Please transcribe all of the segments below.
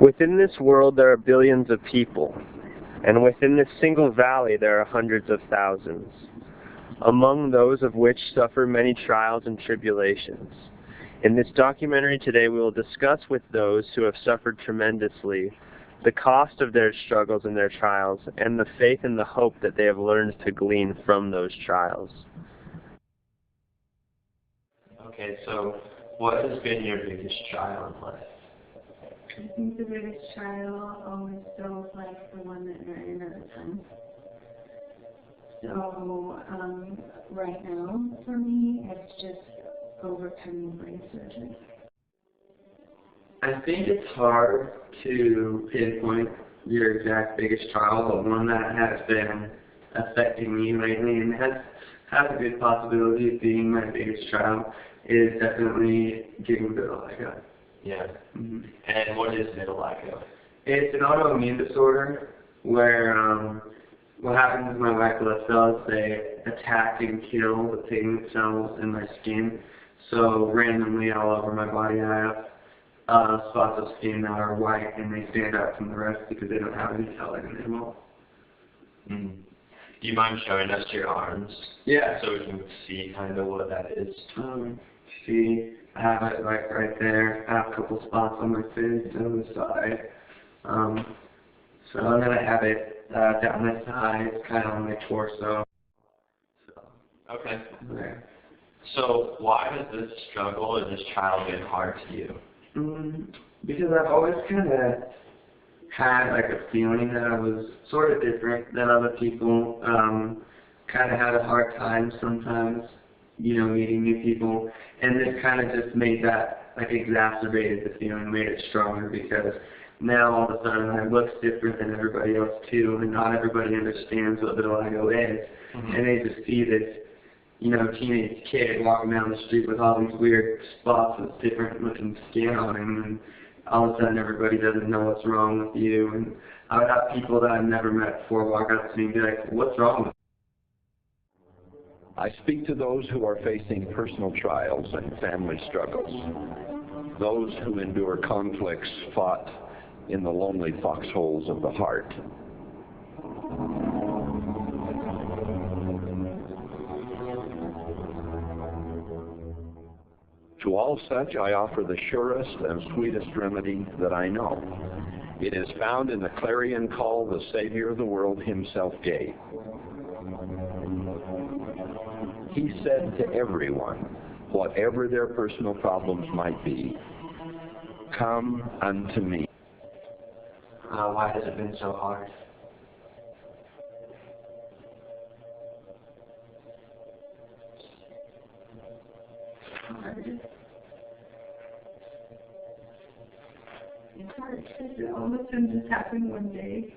Within this world there are billions of people, and within this single valley there are hundreds of thousands, among those of which suffer many trials and tribulations. In this documentary today we will discuss with those who have suffered tremendously the cost of their struggles and their trials, and the faith and the hope that they have learned to glean from those trials. Okay, so what has been your biggest trial in life? I think the biggest trial always feels like the one that Mary never done. So, right now, for me, it's just overcoming brain surgery. I think it's hard to pinpoint your exact biggest trial, but one that has been affecting me lately and has a good possibility of being my biggest trial is definitely getting vitiligo. Yeah. Mm-hmm. And what is vitiligo? It's an autoimmune disorder where what happens is my white blood cells, they attack and kill the pigment cells in my skin. So randomly all over my body I have spots of skin that are white, and they stand out from the rest because they don't have any color in them all. Mm. Do you mind showing us your arms? Yeah. So we can see kind of what that is. See, I have it right there. I have a couple spots on my face and on the side. So and then I have it down my sides, kind of on my torso. So. Okay. There. So why has this struggle or this trial been hard to you? Because I've always kind of had like a feeling that I was sort of different than other people. Kind of had a hard time sometimes, meeting new people, and this kind of just made that, like, exacerbated the feeling, made it stronger, because now all of a sudden I look different than everybody else too, and not everybody understands what vitiligo is, and they just see this teenage kid walking down the street with all these weird spots with different looking skin on him, and all of a sudden everybody doesn't know what's wrong with you. And I would have people that I've never met before walk up to me and be like, "What's wrong with you?" I speak to those who are facing personal trials and family struggles, those who endure conflicts fought in the lonely foxholes of the heart. To all such, I offer the surest and sweetest remedy that I know. It is found in the clarion call the Savior of the world himself gave. He said to everyone, whatever their personal problems might be, "Come unto me." Why has it been so hard? It's hard because it all of a sudden just happened one day.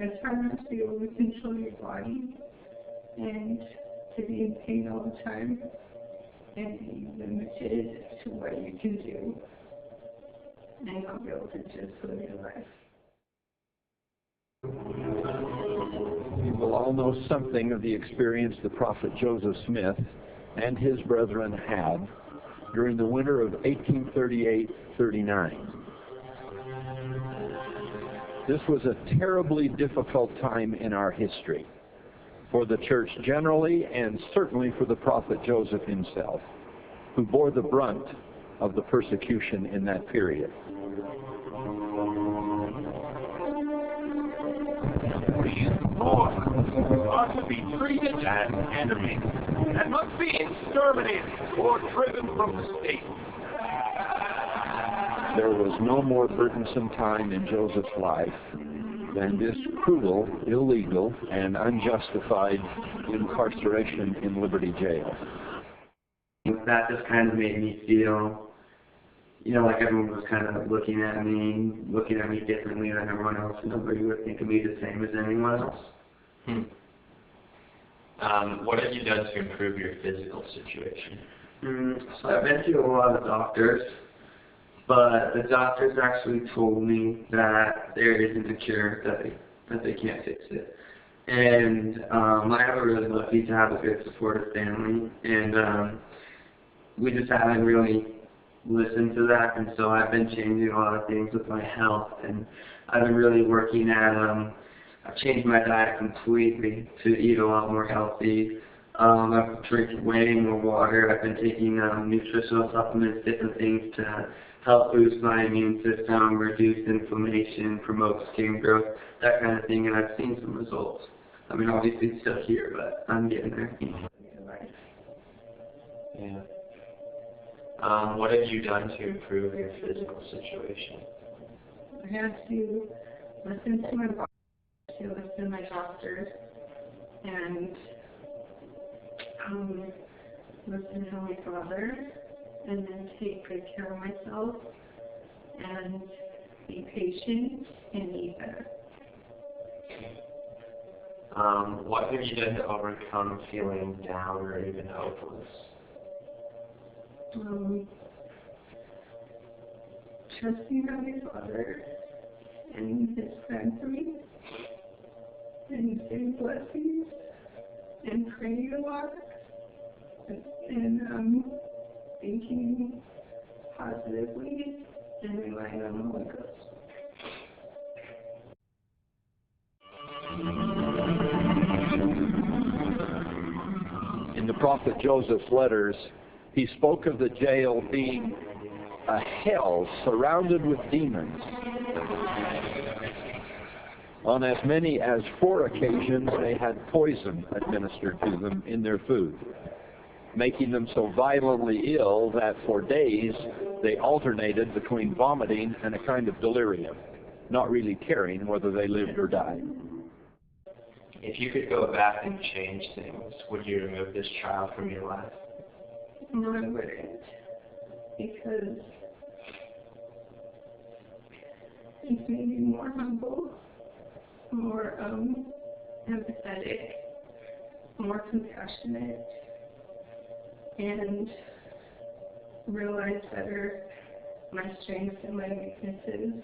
It's hard not to be able to control your body and to be in pain all the time and be limited to what you can do and not be able to just live your life. You will all know something of the experience the prophet Joseph Smith and his brethren had during the winter of 1838-39. This was a terribly difficult time in our history, for the church generally, and certainly for the prophet Joseph himself, who bore the brunt of the persecution in that period. Are to be treated as enemies and must be exterminated or driven from the state. There was no more burdensome time in Joseph's life than this cruel, illegal, and unjustified incarceration in Liberty Jail. That just kind of made me feel, like everyone was kind of looking at me differently than everyone else. Nobody would think of me the same as anyone else. What have you done to improve your physical situation? So I've been to a lot of doctors, but the doctors actually told me that there isn't a cure, that they can't fix it. And I have a really lucky to have a good supportive family, and we just haven't really listen to that, and so I've been changing a lot of things with my health, and I've been really working at, I've changed my diet completely to eat a lot more healthy. I've drinking way more water. I've been taking nutritional supplements, different things to help boost my immune system, reduce inflammation, promote skin growth, that kind of thing, and I've seen some results. I mean, obviously it's still here, but I'm getting there. Yeah. What have you done to improve your physical situation? I had to listen to my body, to listen to my doctors, and listen to my father, and then take good care of myself, and be patient, and eat better. What have you done to overcome feeling down or even hopeless? Trusting God my Father and His plan for me, and giving blessings, and praying a lot, and thinking positively, and relying on the Holy Ghost. In the prophet Joseph's letters, he spoke of the jail being a hell surrounded with demons. On as many as 4 occasions, they had poison administered to them in their food, making them so violently ill that for days they alternated between vomiting and a kind of delirium, not really caring whether they lived or died. If you could go back and change things, would you remove this child from your life? No, I wouldn't, because it's made me more humble, more empathetic, more compassionate, and realize better my strengths and my weaknesses.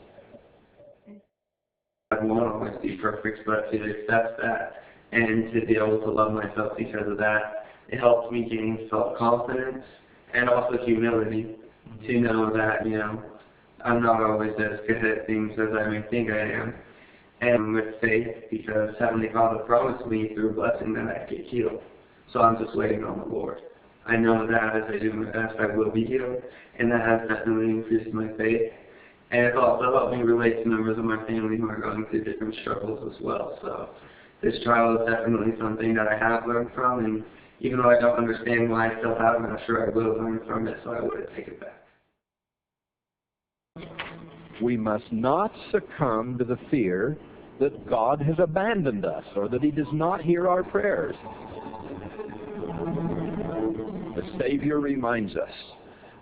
I won't always be perfect, but to accept that and to be able to love myself because of that, it helps me gain self-confidence and also humility to know that, you know, I'm not always as good at things as I may think I am. And with faith, because Heavenly Father promised me through a blessing that I'd get healed. So I'm just waiting on the Lord. I know that as I do my best, I will be healed, and that has definitely increased my faith. And it's also helped me relate to members of my family who are going through different struggles as well. So this trial is definitely something that I have learned from, and even though I don't understand why I still have it, I'm sure I will learn from it, so I wouldn't take it back. We must not succumb to the fear that God has abandoned us or that He does not hear our prayers. The Savior reminds us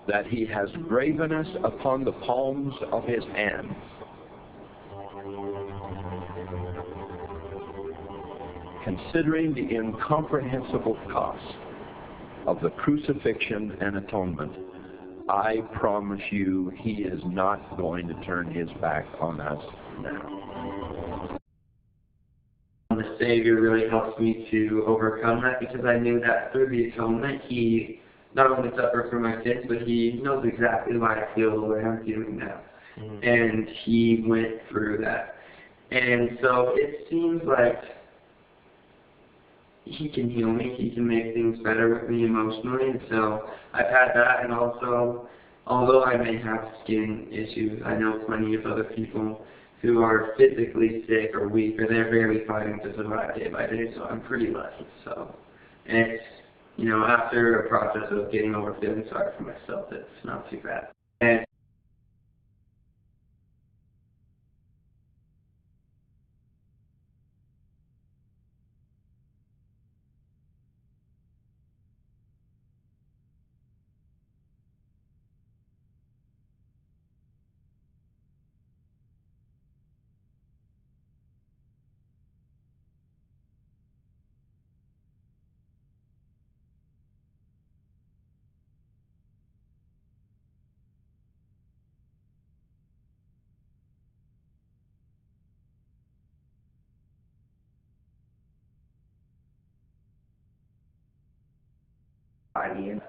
that He has graven us upon the palms of His hands. Considering the incomprehensible cost of the crucifixion and atonement, I promise you He is not going to turn His back on us now. The Savior really helps me to overcome that because I knew that through the atonement, He not only suffered for my sins, but He knows exactly why I feel the way I'm feeling now. Mm-hmm. And He went through that. And so it seems like He can heal me, He can make things better with me emotionally, and so I've had that, and also, although I may have skin issues, I know plenty of other people who are physically sick or weak, or they're barely fighting to survive day by day, so I'm pretty lucky. So, and it's, you know, after a process of getting over feeling sorry for myself, it's not too bad. And Body and